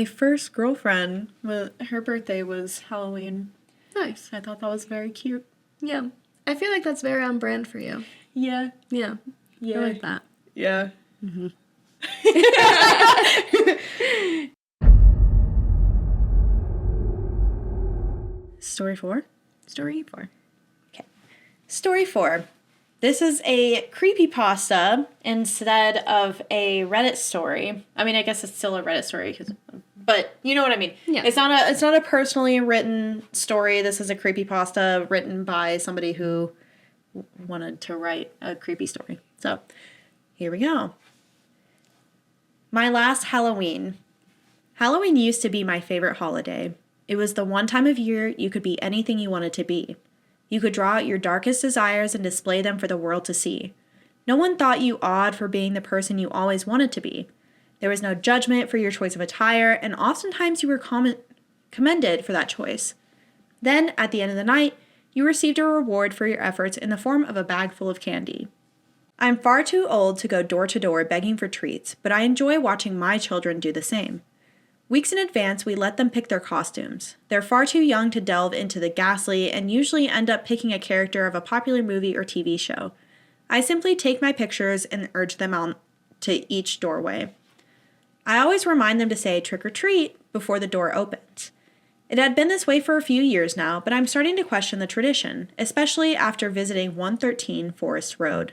S2: first girlfriend, her birthday was Halloween.
S1: Nice.
S2: I thought that was very cute.
S1: Yeah. I feel like that's very on brand for you.
S2: Yeah.
S1: Yeah.
S2: Yeah.
S1: I like that.
S2: Yeah.
S1: Mm-hmm.
S2: Story 4?
S1: Story 4.
S2: Okay. Story 4. This is a creepypasta instead of a Reddit story. I mean, I guess it's still a Reddit story, but you know what I mean.
S1: Yeah.
S2: It's not a personally written story. This is a creepypasta written by somebody who wanted to write a creepy story. So, here we go. My last Halloween. Halloween used to be my favorite holiday. It was the one time of year you could be anything you wanted to be. You could draw out your darkest desires and display them for the world to see. No one thought you odd for being the person you always wanted to be. There was no judgment for your choice of attire, and oftentimes you were commended for that choice. Then, at the end of the night, you received a reward for your efforts in the form of a bag full of candy. I'm far too old to go door to door begging for treats, but I enjoy watching my children do the same. Weeks in advance, we let them pick their costumes. They're far too young to delve into the ghastly and usually end up picking a character of a popular movie or TV show. I simply take my pictures and urge them on to each doorway. I always remind them to say trick or treat before the door opens. It had been this way for a few years now, but I'm starting to question the tradition, especially after visiting 113 Forest Road.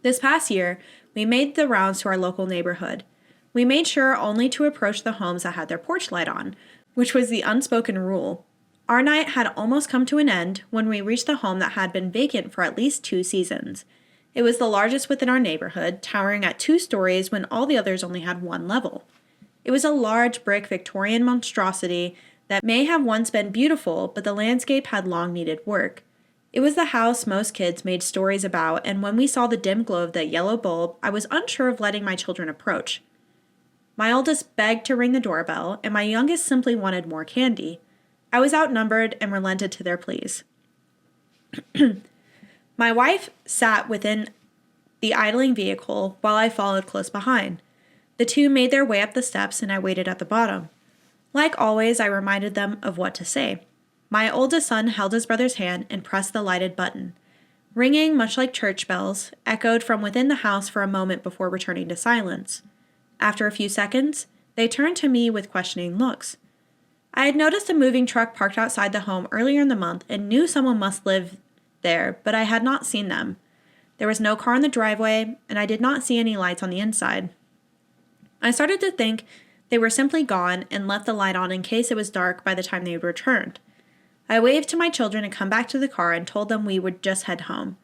S2: This past year, we made the rounds to our local neighborhood. We made sure only to approach the homes that had their porch light on, which was the unspoken rule. Our night had almost come to an end when we reached the home that had been vacant for at least 2 seasons. It was the largest within our neighborhood, towering at 2 stories when all the others only had 1 level. It was a large brick Victorian monstrosity that may have once been beautiful, but the landscape had long needed work. It was the house most kids made stories about, and when we saw the dim glow of the yellow bulb, I was unsure of letting my children approach. My oldest begged to ring the doorbell, and my youngest simply wanted more candy. I was outnumbered and relented to their pleas. My wife sat within the idling vehicle while I followed close behind. The two made their way up the steps, and I waited at the bottom. Like always, I reminded them of what to say. My oldest son held his brother's hand and pressed the lighted button. Ringing, much like church bells, echoed from within the house for a moment before returning to silence. After a few seconds, they turned to me with questioning looks. I had noticed a moving truck parked outside the home earlier in the month and knew someone must live there, but I had not seen them. There was no car in the driveway, and I did not see any lights on the inside. I started to think they were simply gone and left the light on in case it was dark by the time they had returned. I waved to my children to come back to the car and told them we would just head home.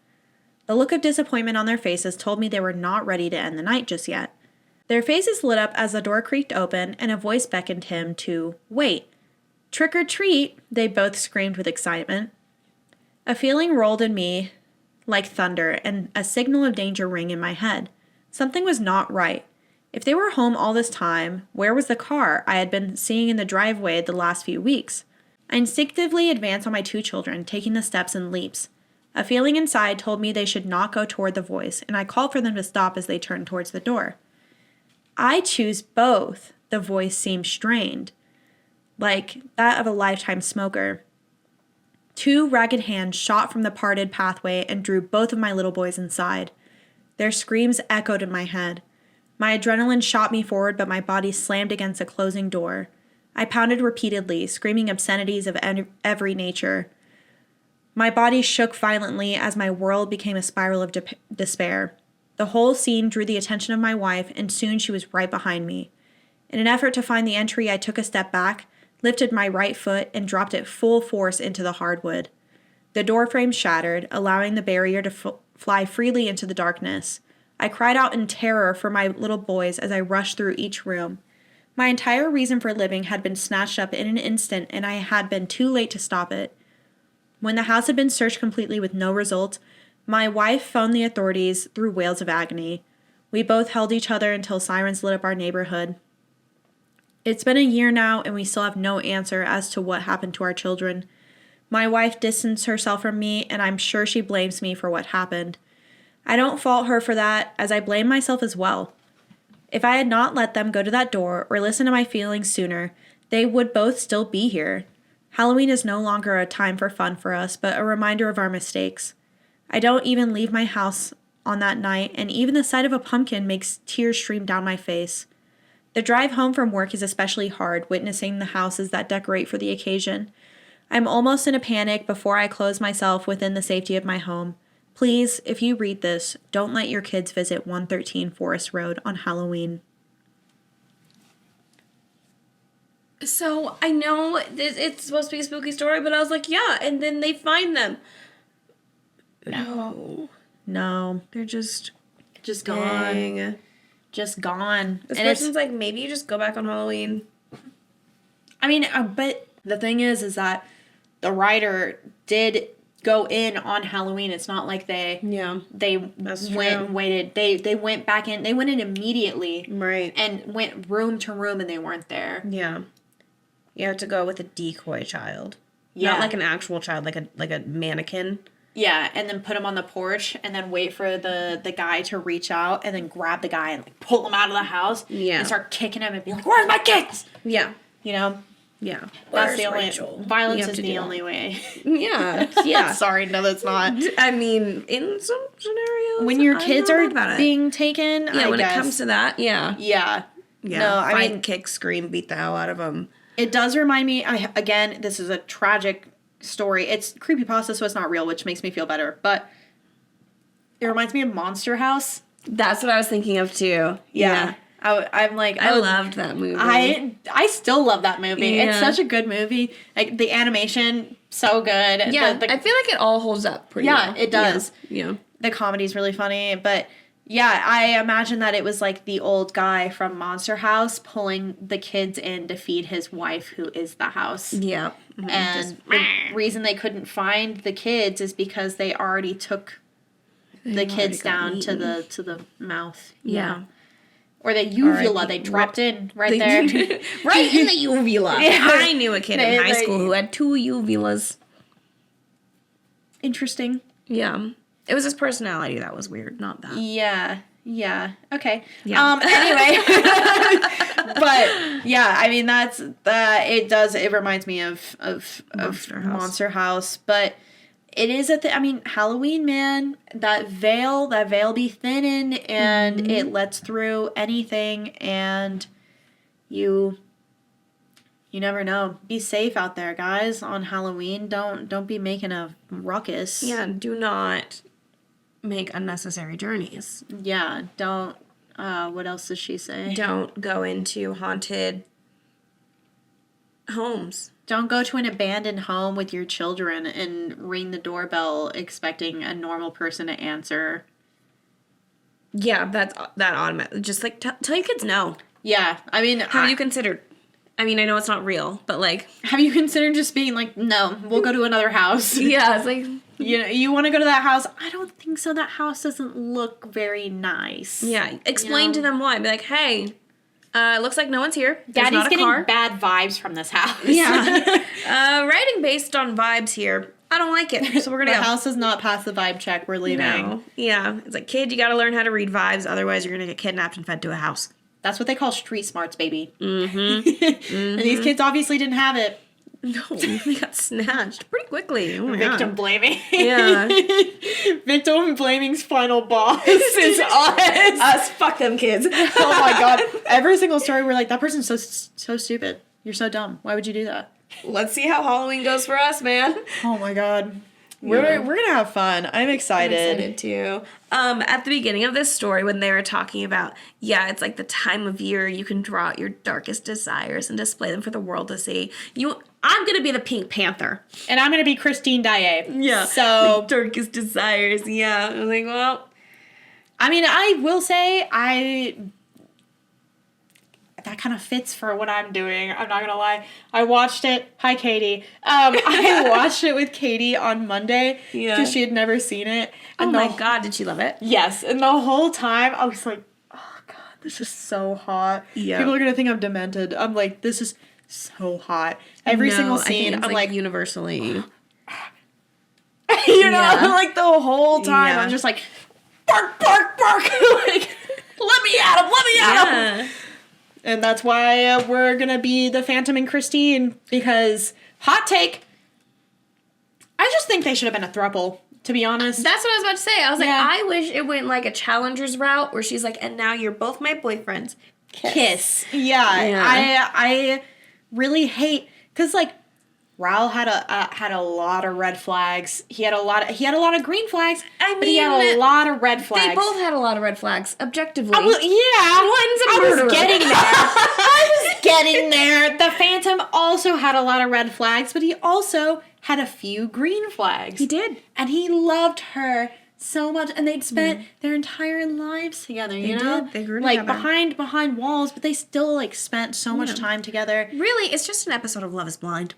S2: The look of disappointment on their faces told me they were not ready to end the night just yet. Their faces lit up as the door creaked open and a voice beckoned him to wait. Trick or treat, they both screamed with excitement. A feeling rolled in me like thunder and a signal of danger rang in my head. Something was not right. If they were home all this time, where was the car I had been seeing in the driveway the last few weeks? I instinctively advanced on my 2 children, taking the steps in leaps. A feeling inside told me they should not go toward the voice, and I called for them to stop as they turned towards the door. I choose both, the voice seemed strained, like that of a lifetime smoker. 2 ragged hands shot from the parted pathway and drew both of my little boys inside. Their screams echoed in my head. My adrenaline shot me forward, but my body slammed against a closing door. I pounded repeatedly, screaming obscenities of every nature. My body shook violently as my world became a spiral of despair. The whole scene drew the attention of my wife, and soon she was right behind me. In an effort to find the entry, I took a step back, lifted my right foot, and dropped it full force into the hardwood. The doorframe shattered, allowing the barrier to fly freely into the darkness. I cried out in terror for my little boys as I rushed through each room. My entire reason for living had been snatched up in an instant, and I had been too late to stop it. When the house had been searched completely with no result, my wife phoned the authorities through wails of agony. We both held each other until sirens lit up our neighborhood. It's been a year now, and we still have no answer as to what happened to our children. My wife distanced herself from me, and I'm sure she blames me for what happened. I don't fault her for that, as I blame myself as well. If I had not let them go to that door or listened to my feelings sooner, they would both still be here. Halloween is no longer a time for fun for us, but a reminder of our mistakes. I don't even leave my house on that night, and even the sight of a pumpkin makes tears stream down my face. The drive home from work is especially hard, witnessing the houses that decorate for the occasion. I'm almost in a panic before I close myself within the safety of my home. Please, if you read this, don't let your kids visit 113 Forest Road on Halloween.
S1: So I know it's supposed to be a spooky story, but I was like, yeah, and then they find them. No.
S2: They're just gone.
S1: Dang.
S2: Just gone.
S1: This
S2: And
S1: person's like, maybe you just go back on Halloween.
S2: I mean, but the thing is that the writer did go in on Halloween. It's not like they
S1: That's
S2: went
S1: true.
S2: and waited. They went back in. They went in immediately.
S1: Right.
S2: And went room to room, and they weren't there.
S1: Yeah. You have to go with a decoy child.
S2: Yeah.
S1: Not like an actual child, like a mannequin.
S2: Yeah, and then put him on the porch, and then wait for the guy to reach out, and then grab the guy and like pull him out of the house.
S1: Yeah.
S2: And start kicking him and be like, "Where's my kids?"
S1: Yeah.
S2: You know.
S1: Yeah.
S2: That's
S1: Where's
S2: the only
S1: Rachel?
S2: violence
S1: You have
S2: is
S1: to
S2: the
S1: do
S2: only way.
S1: Yeah. Yeah.
S2: Sorry, no, that's not.
S1: I mean, in some scenarios,
S2: When your
S1: I'm
S2: kids
S1: not
S2: are
S1: mad about it.
S2: being taken,
S1: Yeah,
S2: I
S1: when
S2: guess.
S1: it comes to that, yeah.
S2: Yeah.
S1: Yeah.
S2: No, I
S1: Fight,
S2: mean,
S1: kick, scream, beat the hell out of them.
S2: it does remind me, again, this is a tragic story. It's creepypasta, so it's not real, which makes me feel better. But it reminds me of Monster House.
S1: That's what I was thinking of too.
S2: Yeah. I'm like,
S1: I loved that movie.
S2: I still love that movie.
S1: Yeah.
S2: It's such a good movie. Like, the animation, so good.
S1: Yeah,
S2: The
S1: I feel like it all holds up pretty well.
S2: it does.
S1: Yeah.
S2: The comedy's really funny, but yeah, I imagine that it was like the old guy from Monster House pulling the kids in to feed his wife, who is the house.
S1: Yeah. Mhm.
S2: And the reason they couldn't find the kids is because they already took the kids down to the mouth.
S1: Yeah.
S2: Or the uvula
S1: R.I.P.
S2: they dropped in right
S1: They-
S2: there.
S1: right in the uvula.
S2: Yeah.
S1: I knew a kid in high school who had 2 uvulas.
S2: Interesting.
S1: Yeah. It was his personality that was weird, not that.
S2: Yeah. Yeah. Okay.
S1: Yeah.
S2: Anyway. But yeah, I mean it reminds me of Monster House. But it is I mean, Halloween, man, that veil be thinning, and it lets through anything, and you never know. Be safe out there, guys, on Halloween. Don't be making a ruckus.
S1: Yeah, do not make unnecessary journeys.
S2: Yeah, don't what else does she say?
S1: Don't go into haunted homes.
S2: Don't go to an abandoned home with your children and ring the doorbell expecting a normal person to answer.
S1: Yeah, that automatic. Just like tell your kids no.
S2: Yeah, I mean,
S1: Have you considered? I mean, I know it's not real, but like,
S2: have you considered just being like, no, we'll go to another house?
S1: yeah, it's like,
S2: You know, you want to go to that house? I don't think so. That house doesn't look very nice.
S1: yeah. Explain to them why. Be like, hey, it looks like no one's here. There's
S2: Daddy's
S1: not a
S2: getting
S1: car.
S2: bad vibes from this house.
S1: Yeah. Writing based on vibes here. I don't like it, so we're gonna
S2: The
S1: go.
S2: house does not pass the vibe check. We're leaving.
S1: No. Yeah, it's like, kid, you got to learn how to read vibes, otherwise you're gonna get kidnapped and fed to a house.
S2: That's what they call street smarts, baby. Mm-hmm. And these kids obviously didn't have it.
S1: No, they got snatched pretty quickly. Oh my
S2: Victim
S1: God.
S2: blaming.
S1: Yeah.
S2: Victim blaming's final boss is us.
S1: Us, fuck them kids.
S2: Oh my God. Every single story we're like, that person's so stupid. You're so dumb. Why would you do that?
S1: Let's see how Halloween goes for us, man.
S2: Oh my God. We're gonna have fun. I'm excited.
S1: I'm excited too. At the beginning of this story, when they were talking about, yeah, it's like the time of year you can draw out your darkest desires and display them for the world to see. I'm gonna be the Pink Panther.
S2: And I'm gonna be Christine Daae.
S1: Yeah.
S2: So
S1: My darkest desires. Yeah. I was like, well,
S2: I mean, I will say that kind of fits for what I'm doing. I'm not gonna lie. I watched it. Hi, Katie. I watched it with Katie on Monday
S1: Yeah.
S2: because she had never seen it.
S1: oh
S2: And
S1: my God, did she love it?
S2: Yes, and the whole time I was like, oh God, this is so hot.
S1: Yeah.
S2: People are gonna think I'm demented. I'm like, this is so hot. Every
S1: No,
S2: single
S1: I think
S2: scene,
S1: it's
S2: I'm like,
S1: universally.
S2: you know,
S1: Yeah.
S2: like the whole time
S1: Yeah.
S2: I'm just like, bark, bark, bark, like, let me at him. And that's why we're gonna be the Phantom and Christine, because, hot take, I just think they should have been a throuple, to be honest.
S1: That's what I was about to say. I was like,
S2: Yeah.
S1: I wish it went like a Challenger's route where she's like, and now you're both my boyfriends. Kiss.
S2: Yeah.
S1: Yeah.
S2: I really hate, because, like, Raul had a lot of red flags. He had a lot of green flags. But he had a lot of red flags.
S1: They both had a lot of red flags, objectively.
S2: Yeah.
S1: One's a murderer.
S2: I was getting there. I was getting there. The Phantom also had a lot of red flags, but he also had a few green flags.
S1: He did.
S2: And he loved her so much, and they'd spent their entire lives together, you know?
S1: Did. They grew
S2: like,
S1: together.
S2: behind walls, but they still, like, spent so much time together.
S1: Really, it's just an episode of Love is Blind.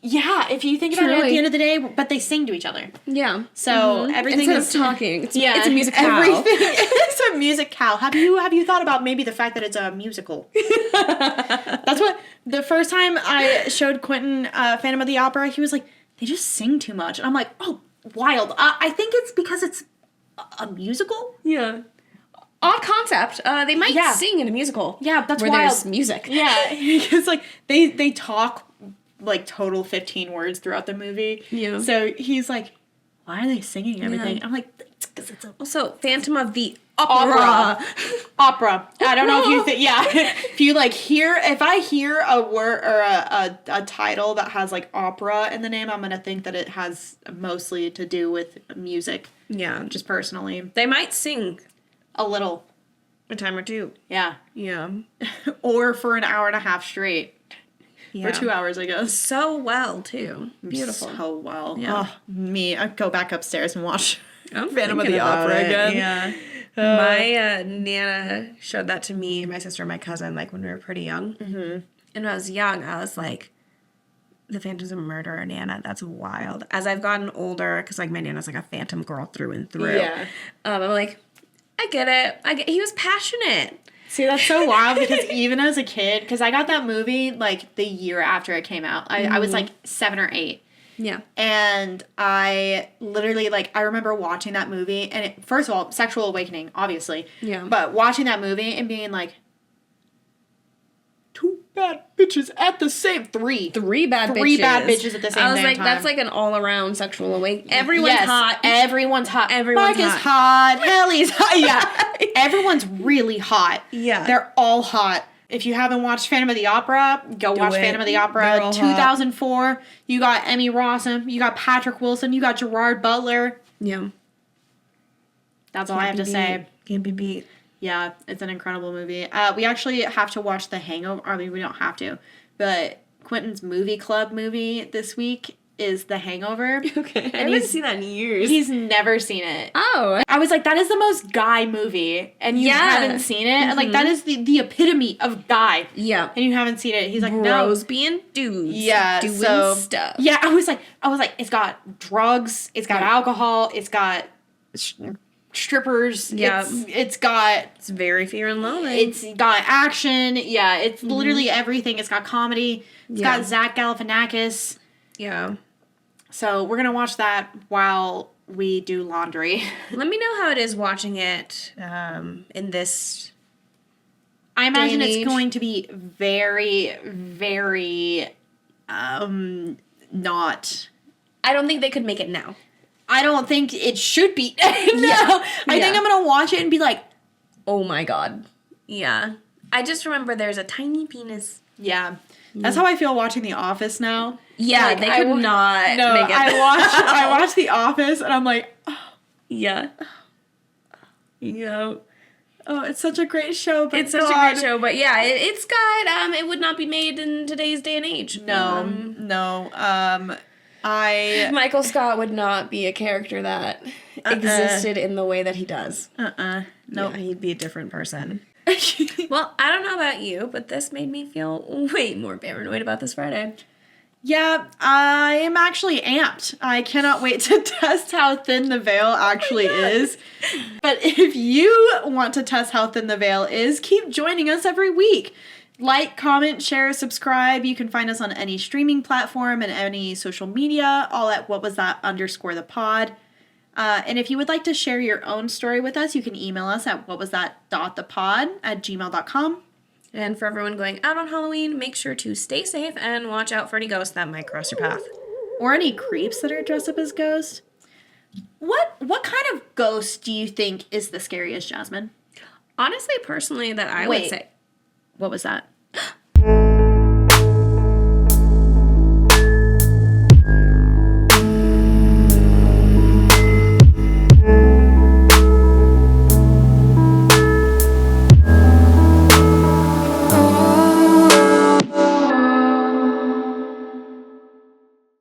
S2: Yeah, if you think about it at
S1: Truly.
S2: the end of the day, but they sing to each other.
S1: Yeah.
S2: So everything
S1: Instead
S2: is
S1: of talking. It's
S2: yeah,
S1: a music cow.
S2: Everything it's a music cow. Have you thought about maybe the fact that it's a musical? That's what the first time I showed Quentin Phantom of the Opera, he was like, they just sing too much, and I'm like, oh, wild. I think it's because it's a musical.
S1: Yeah. Odd concept. They might sing in a musical.
S2: Yeah, that's
S1: where
S2: wild.
S1: There's music.
S2: Yeah, because like they talk like total 15 words throughout the movie.
S1: Yeah.
S2: So he's like, why are they singing everything?
S1: Yeah.
S2: I'm like, it's because it's a
S1: Also, Phantom of the Opera.
S2: Opera. I don't know if you think, yeah. If I hear a word or a title that has like opera in the name, I'm going to think that it has mostly to do with music.
S1: Yeah.
S2: Just personally.
S1: They might sing
S2: A little.
S1: a time or two.
S2: Yeah.
S1: Yeah.
S2: Or for an hour and a half straight.
S1: Yeah.
S2: For 2 hours, I guess.
S1: So well, too. Beautiful.
S2: So well.
S1: Yeah.
S2: Oh, me. I'd go back upstairs and watch
S1: I'm
S2: Phantom of
S1: thinking
S2: the
S1: about
S2: Opera
S1: it,
S2: again.
S1: Yeah. My Nana showed that to me, my sister, and my cousin, like when we were pretty young. Mm-hmm. And when I was young, I was like, the Phantom's a murderer, Nana. That's wild. As I've gotten older, because like my Nana's like a Phantom girl through and through.
S2: Yeah.
S1: I'm like, I get it. He was passionate.
S2: See, that's so wild because even as a kid, because I got that movie like the year after it came out. I was like 7 or 8.
S1: Yeah.
S2: And I literally, like, I remember watching that movie, and it, first of all, sexual awakening, obviously.
S1: Yeah.
S2: But watching that movie and being like, 2 bad bitches at the same, 3.
S1: 3 bad bitches.
S2: 3 bad bitches at the same
S1: I was
S2: damn
S1: like,
S2: time.
S1: that's like an all-around sexual awakening. Everyone's
S2: Yes,
S1: hot.
S2: Everyone's hot.
S1: Everyone's
S2: Mark is hot. Helly's hot. Yeah.
S1: Yeah.
S2: Everyone's really hot.
S1: Yeah.
S2: They're all hot. If you haven't watched Phantom of the Opera, go watch
S1: it.
S2: Phantom of the
S1: They're
S2: Opera.
S1: all
S2: 2004. You got Emmy Rossum. You got Patrick Wilson. You got Gerard Butler.
S1: Yeah.
S2: That's all I have to say.
S1: Can't be beat.
S2: Yeah, it's an incredible movie. We actually have to watch The Hangover. I mean, we don't have to. But Quentin's movie club movie this week is The Hangover.
S1: Okay. I
S2: And
S1: haven't seen that in years.
S2: He's never seen it.
S1: Oh.
S2: I was like, that is the most guy movie, and you
S1: Yeah.
S2: haven't seen it? And like, that is the epitome of guy,
S1: Yeah.
S2: and you haven't seen it. He's like, no.
S1: Bros being dudes.
S2: Yeah,
S1: Doing
S2: so,
S1: stuff.
S2: Yeah, I was like, it's got drugs, it's got alcohol, it's got strippers,
S1: Yeah.
S2: it's got
S1: It's very Fear and Loathing.
S2: it's got action, yeah, it's literally everything. It's got comedy, it's
S1: Yeah.
S2: got Zach Galifianakis.
S1: Yeah.
S2: So we're gonna watch that while we do laundry.
S1: Let me know how it is watching it in this.
S2: I imagine
S1: and
S2: it's
S1: age.
S2: going to be very, very, not.
S1: I don't think they could make it now.
S2: I don't think it should be. No, I think I'm gonna watch it and be like,
S1: Oh my god. Yeah. I just remember there's a tiny penis.
S2: yeah. That's how I feel watching The Office now.
S1: Yeah,
S2: Like,
S1: they
S2: I
S1: could
S2: wa-
S1: not
S2: No,
S1: make it.
S2: I watch The Office and I'm like,
S1: Yeah. Yeah.
S2: oh, it's such a great show. But
S1: It's such a
S2: God.
S1: great show, but yeah, it's got it would not be made in today's day and age.
S2: No.
S1: Michael Scott would not be a character that existed in the way that he does.
S2: Nope.
S1: Yeah, he'd be a different person. Well, I don't know about you, but this made me feel way more paranoid about this Friday.
S2: Yeah, I am actually amped. I cannot wait to test how thin the veil actually is. But if you want to test how thin the veil is, keep joining us every week. Like, comment, share, subscribe. You can find us on any streaming platform and any social media, all at whatwasthat_the_pod. And if you would like to share your own story with us, you can email us at whatwasthat.thepod@gmail.com.
S1: And for everyone going out on Halloween, make sure to stay safe and watch out for any ghosts that might cross your path.
S2: Or any creeps that are dressed up as ghosts. What kind of ghost do you think is the scariest, Jasmine?
S1: Honestly, personally, that I would say.
S2: What was that?